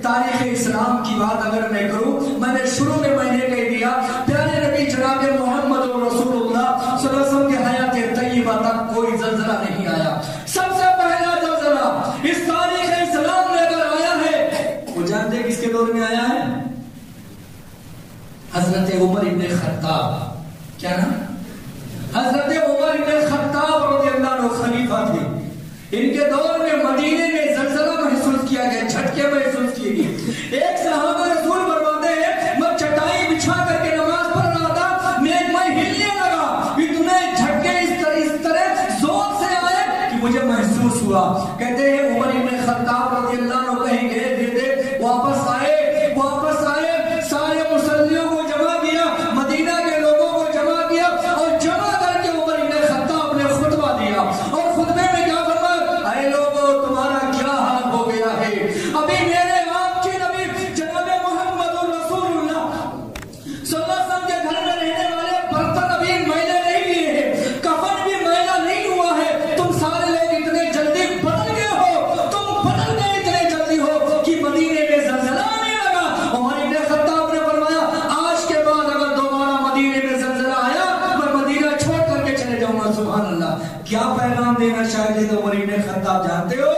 تاریخ اسلام کی بات اگر میں کروں، میں نے شروع میں کہہ دیا پیارے نبی جناب محمد رسول اللہ صلی اللہ علیہ وسلم کی حیات طیبہ تک کوئی زلزلہ نہیں آیا. سب سے پہلا زلزلہ اس تاریخ اسلام میں اگر آیا ہے، وہ جانتے ہیں کس کے دور میں آیا ہے؟ حضرت عمر ابن خطاب. کیا نام؟ حضرت عمر ابن خطاب رضی اللہ عنہ خلیفہ تھے. ان کے دور میں مدینے میں زلزلہ محسوس کیا گیا، جھٹکے محسوس کیے گئے. ایک صحابہ رسول فرماتے ہیں میں چٹائی بچھا کر کے نماز پڑھ رہا تھا، میں ہلنے لگا، اتنے جھٹکے اس طرح زور سے آئے کہ مجھے محسوس ہوا. کہتے ہیں عمر ابن خطاب رضی اللہ عنہ کہیں گئے، واپس آئے، سارے مسلمانوں کو جمع کیا، مدینہ کے لوگوں کو جمع کیا، اور جمع کر کے عمر ابن خطاب نے خطبہ دیا. اور خطبے میں کیا فرمایا؟ اے لوگوں، تمہارا کیا حال ہو گیا ہے؟ ابھی میرے آپ کے نبی جناب محمد رسول اللہ صلی اللہ علیہ وسلم کے گھر میں رہنے والے برتن ابھی میلے نہیں ہوئے ہیں، کفن بھی میلا نہیں ہوا ہے. تم سارے لوگ اتنے جلدی بدل گئے ہو، تم بدل گئے اتنے جلدی ہو کہ مدینے میں زلزلہ آنے لگا. عمر ابن خطاب نے فرمایا آج کے بعد اگر دوبارہ مدینے میں زلزلہ آیا میں مدینہ چھوڑ کر کے چلے جاؤں گا. سبحان اللہ. کیا پیغام دینا چاہتے تھے عمر ابن خطاب جانتے ہو؟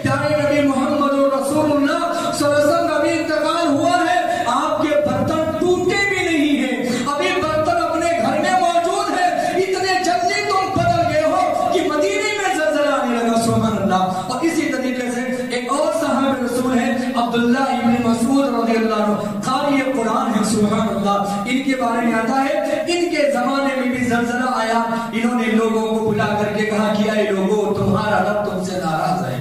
پیارے نبی محمد رسول اللہ صلی اللہ علیہ وسلم کا بھی انتقال ہوا ہے، آپ کے برتن ٹوٹے بھی نہیں ہیں، ابھی برتن اپنے گھر میں موجود ہے، اتنے جلدی تم بدل گئے ہو کہ مدینے میں زلزلہ آنے لگا. سبحان اللہ. اور اسی طریقے سے ایک اور صحابہ رسول ہے عبداللہ ابن مسعود رضی اللہ عنہ، قاری قرآن ہے. سبحان اللہ. ان کے بارے میں آتا ہے ان کے زمانے میں بھی زلزلہ آیا. انہوں نے لوگوں کو بلا کر کے کہا کہ اے لوگوں، تمہارا رب تم سے ناراض ہے،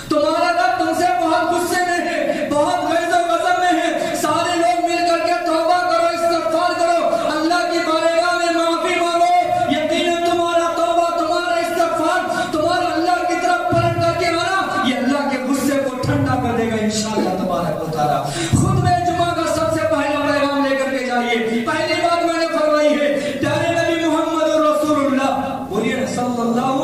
تمہارا رب تم سے بہت غصے میں ہے، بہت غیظ و غضب میں ہے. سارے لوگ مل کر کے توبہ کرو، استغفار کرو، اللہ کی بارگاہ میں معافی مانگو. یقیناً تمہارا توبہ، تمہارا استغفار، تمہارا اللہ کی طرف پلٹ کر کے آنا، یہ اللہ کے غصے کو ٹھنڈا کر دے گا انشاءاللہ تبارک و تعالیٰ. خطبہ جمعہ کا سب سے پہلا پیغام لے کر کے جائیے. پہلی بات میں نے فرمائی ہے پیارے نبی محمد رسول اللہ بولیے صلی اللہ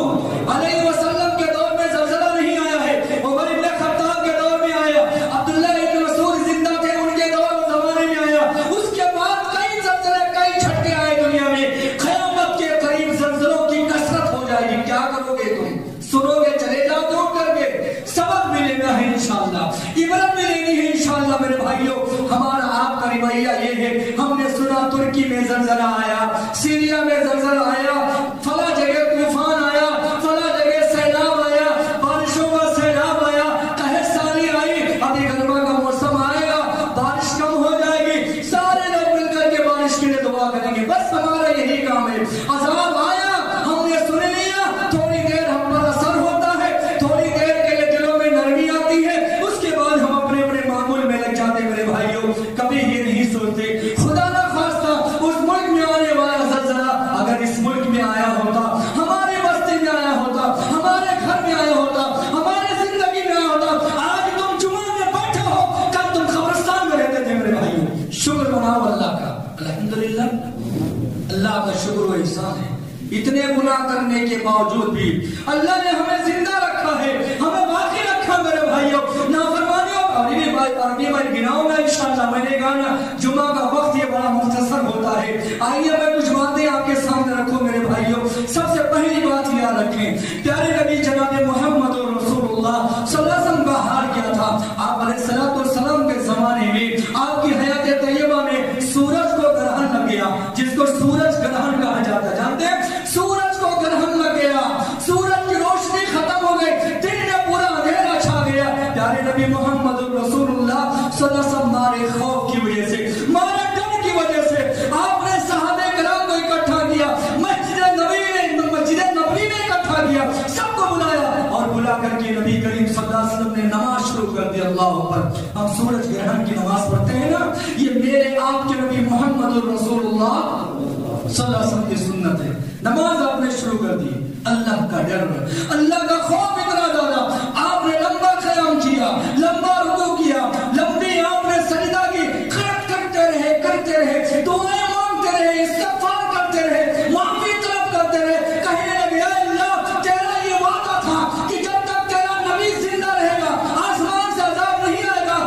علیہ وسلم کے دور میں زلزلہ نہیں آیا ہے، عمر ابن خطاب کے دور میں آیا، عبداللہ ابن مسعود زندہ تھے ان کے دور زمانے میں آیا. اس کے بعد کئی زلزلے، کئی جھٹکے آئے دنیا میں. قیامت کے قریب زلزلوں کی کثرت ہو جائے گی. کیا کرو گے تم؟ سنو گے، چلے جاؤ دور کر کے. سبق بھی لینا ہے انشاءاللہ، عبرت بھی لینی ہے انشاءاللہ. میرے بھائیوں، ہمارا آپ کا رویہ یہ ہے، ہم نے سنا ترکی میں زلزلہ آیا، سیریا میں زلزلہ آیا، فلاں جگہ طوفان آیا، فلاں جگہ سیلاب آیا، بارشوں کا سیلاب آیا، قحط سالی آئی. ابھی گرما کا موسم آئے گا، بارش کم ہو جائے گی، سارے لوگ مل کر کے بارش کے لیے دعا کریں گے. بس ہمارا یہی کام ہے. عذاب آیا، ہم نے سن لیا، تھوڑی دیر ہم پر اثر ہوتا ہے، تھوڑی دیر کے لیے دلوں میں نرمی آتی ہے، اس کے بعد ہم اپنے اپنے معمول میں لگ جاتے. میرے بھائیوں، کبھی یہ نہیں سوچتے خدا نہ خواستہ اس ملک میں آنے والا زلزلہ اگر اس ملک میں آیا ہوتا، ہمارے بستی میں آیا ہوتا، ہمارے گھر میں آیا ہوتا، ہمارے زندگی میں آیا ہوتا، آج تم جمعہ میں بیٹھے ہو، کل تم قبرستان میں رہتے تھے. میرے بھائیوں، شکر مناؤ اللہ کا. الحمدللہ، اللہ کا شکر و احسان ہے. اتنے گناہ کرنے کے باوجود بھی اللہ نے ہمیں زندہ رکھا ہے، ہمیں باقی رکھا. میرے بھائیوں، نافرمانیوں عربی بھائی گناؤں میں انشاءاللہ. میں نے کہا نا جمعہ کا وقت یہ بڑا مختصر ہوتا ہے. آئیے میں کچھ باتیں آپ کے سامنے رکھوں. میرے بھائیوں، سب سے پہلی بات یاد رکھیں، پیارے نبی جناب محمد رسول اللہ صلی اللہ علیہ وسلم کا حال کیا تھا. آپ علیہ الصلوۃ والسلام کے زمانے میں آپ کی حیات طیبہ میں سورج کو گرہن لگ گیا، جس کو سورج گرہن کہا جاتا ہے. جانتے ہیں سورج کو گرہن لگ گیا، سورج کی روشنی ختم ہو گئی، دن میں پورا اندھیرا چھا گیا. پیارے نبی محمد رسول اللہ صلی اللہ علیہ وسلم مارے خوف کی وجہ سے، مارے ڈر کی وجہ سے آپ نے صحابہ کرام کو اکٹھا کیا، مسجد نبوی میں اکٹھا کیا، سب کو بلایا اور بلا کر کے نبی کریم صلی اللہ علیہ وسلم نے نماز شروع کر دی. اللہ اکبر. ہم سورج گرہن کی نماز پڑھتے ہیں نا، یہ میرے آپ کے نبی محمد رسول اللہ صلی اللہ علیہ وسلم کی سنت ہے. نماز آپ نے شروع کر دی. اللہ کا ڈر، اللہ کا خوف اتنا زیادہ. آپ نے لمبا قیام کیا، لمبا رکوع کیا، لمبی آپ نے سجدہ کی، کرتے رہے، دعائیں مانگتے رہے، استغفار کرتے رہے، معافی طلب کرتے رہے. کہنے لگے اے اللہ، تیرا یہ وعدہ تھا کہ جب تک تیرا نبی زندہ رہے گا آسمان سے عذاب نہیں آئے گا.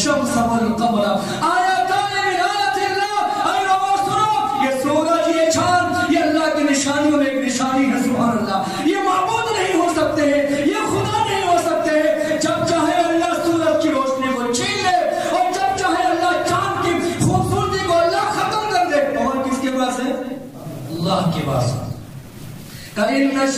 والشمس والقمر آیاتان من آیات اللہ۔ اے لوگوں سنو، یہ سورج، یہ چاند، یہ اللہ کی نشانیوں میں ایک نشانی ہے، سبحان اللہ۔ یہ معبود نہیں ہو سکتے ہیں، یہ خدا نہیں ہو سکتے ہیں۔ جب چاہے اللہ سورج کی روشنی کو چھین لے، اور جب چاہے اللہ چاند کی خوبصورتی کو اللہ ختم کر دے۔ اور کس کے پاس ہے؟ اللہ کے پاس۔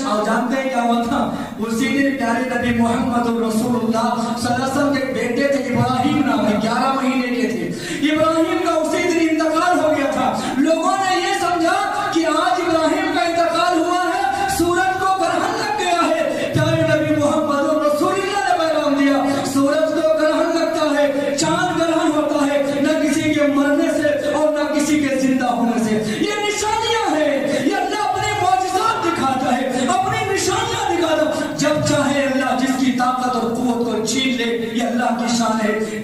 اور جانتے ہیں کیا ہوا تھا؟ اسی دن پیارے نبی محمد رسول اللہ صلی اللہ علیہ وسلم کے بیٹے تھے، ابراہیم نام ہے، 11 مہینے کے تھے۔ ابراہیم کا اسی دن انتقال ہو گیا تھا۔ لوگوں نے یہ سمجھا کہ آج ابراہیم کا انتقال ہوا ہے، سورج کو گرہن لگ گیا ہے۔ پیارے نبی محمد رسول اللہ نے پیغام دیا، سورج کو گرہن لگتا ہے، چاند گرہن ہوتا ہے، نہ کسی کے مرنے سے اور نہ کسی کے زندہ ہونے سے۔ یہ نشانیاں ہیں، یہ اللہ اپنے معجزات دکھاتا ہے، اپنی نشانیاں دکھاتا ہے۔ جب چاہے اللہ جس کی طاقت اور قوت کو چھین لے، یہ اللہ کی شان ہے۔